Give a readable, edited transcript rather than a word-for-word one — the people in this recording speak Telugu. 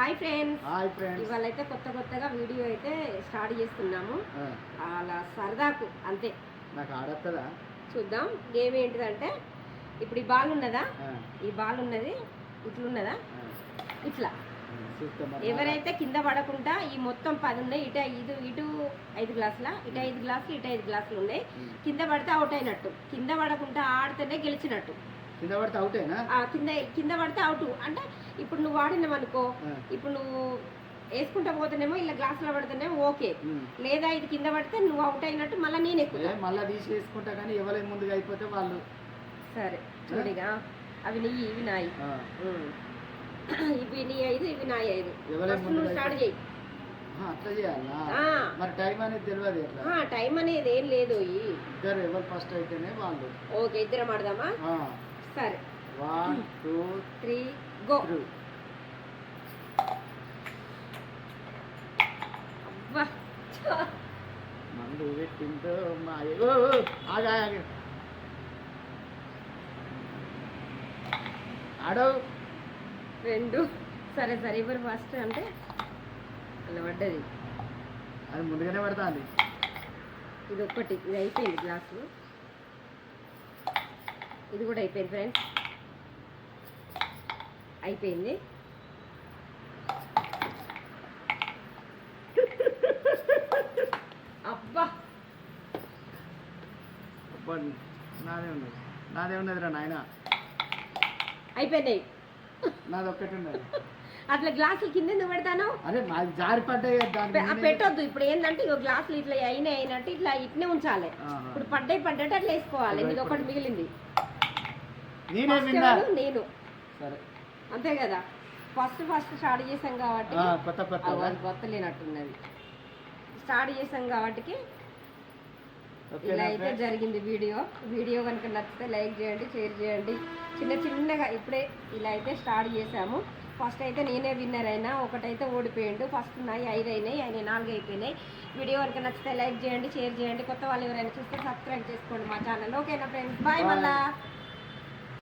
Hi friends. ఇవాళ అయితే కొత్తగా వీడియో అయితే స్టార్ట్ చేస్తున్నాము. అలా సరదాకు అంతే. నాకు ఆడొస్తుందా చూద్దాం. గేమ్ ఏంటిదంటే ఇప్పుడు ఈ బాల్ ఉన్నదా, ఈ బాల్ ఉన్నది ఇట్లున్నదా, ఇట్లా ఎవరైతే కింద పడకుండా ఈ మొత్తం 10 ఉన్నాయి, ఇటు 5 గ్లాసుల, ఇటు 5 గ్లాసులు, ఇటు 5 గ్లాసులు ఉన్నాయి. కింద పడితే అవుట్ అయినట్టు, కింద పడకుండా ఆడితేనే గెలిచినట్టు. కింద పడితే అవుటేనా? కింద పడితే అవుట్ అంటే ఇప్పుడు నువ్వు వాడినావు అనుకో, ఇప్పుడు నువ్వు వేసుకుంటా పోతేనేమో ఇలా గ్లాసులో పడితేనేమో ఓకే, లేదా ఇది కింద పడితే నువ్వు అవుట్ అయినట్టు. మళ్ళీ నేను ఎక్కువ మళ్ళీ తీసి వేసుకుంటా, కానీ ఎవరైనా ముందుగా అయిపోతే వాళ్ళు. సరే చూడిగా, అవి నీ ఇవి నాయి, ఇవి నీ 5 ఇవి నాయి 5. నువ్వు స్టార్ట్ చేయి. అట్లా చేయాలా? మరి టైం అనేది తెలియదు. టైం అనేది ఏం లేదు. ఇద్దరు ఎవరు ఫస్ట్ అయితేనే వాళ్ళు. ఓకే, ఇద్దరం ఆడదామా? సరే 1 2 3 గో. అబ్బా మందు పెట్టిందో మా ఆగా ఆడవు 2. సరే ఎవరు ఫస్ట్ అంటే అలా పడ్డది, అది ముందుగానే పడుతుంది. ఇది ఒక్కటి, ఇది అయిపోయింది గ్లాసు, ఇది కూడా అయిపోయింది ఫ్రెండ్స్, అయిపోయింది. అబ్బా నాదే ఉన్నది రా నాయన, అయిపోయినాయి. నాది ఒక్కటి ఉన్నది. అట్లా గ్లాసులు కింద ఎందుకు పెడతాను? అరే మాది జారి పడ్డాయి, పెట్టొద్దు. ఇప్పుడు ఏంటంటే ఇక గ్లాసులు ఇట్లా అయినట్టు ఇట్లా ఇట్నే ఉంచాలి. ఇప్పుడు పడ్డట్టు అట్లా వేసుకోవాలి. ఇది ఒకటి మిగిలింది, నేను. సరే అంతే కదా, ఫస్ట్ స్టార్ట్ చేసాం కాబట్టి కొత్త లేనట్టున్నది. స్టార్ట్ చేసాం కాబట్టి ఇలా అయితే జరిగింది వీడియో కనుక నచ్చితే లైక్ చేయండి, షేర్ చేయండి. చిన్నగా ఇప్పుడే ఇలా అయితే స్టార్ట్ చేసాము. ఫస్ట్ అయితే నేనే విన్నర్ అయినా, ఒకటైతే ఓడిపోయిండు. ఫస్ట్ ఉన్నాయి 5 అయినాయి, 4 అయిపోయినాయి. వీడియో కనుక నచ్చితే లైక్ చేయండి, షేర్ చేయండి. కొత్త వాళ్ళు ఎవరైనా చూస్తే సబ్స్క్రైబ్ చేసుకోండి మా ఛానల్. ఓకేనా ఫ్రెండ్స్, బాయ్. మళ్ళా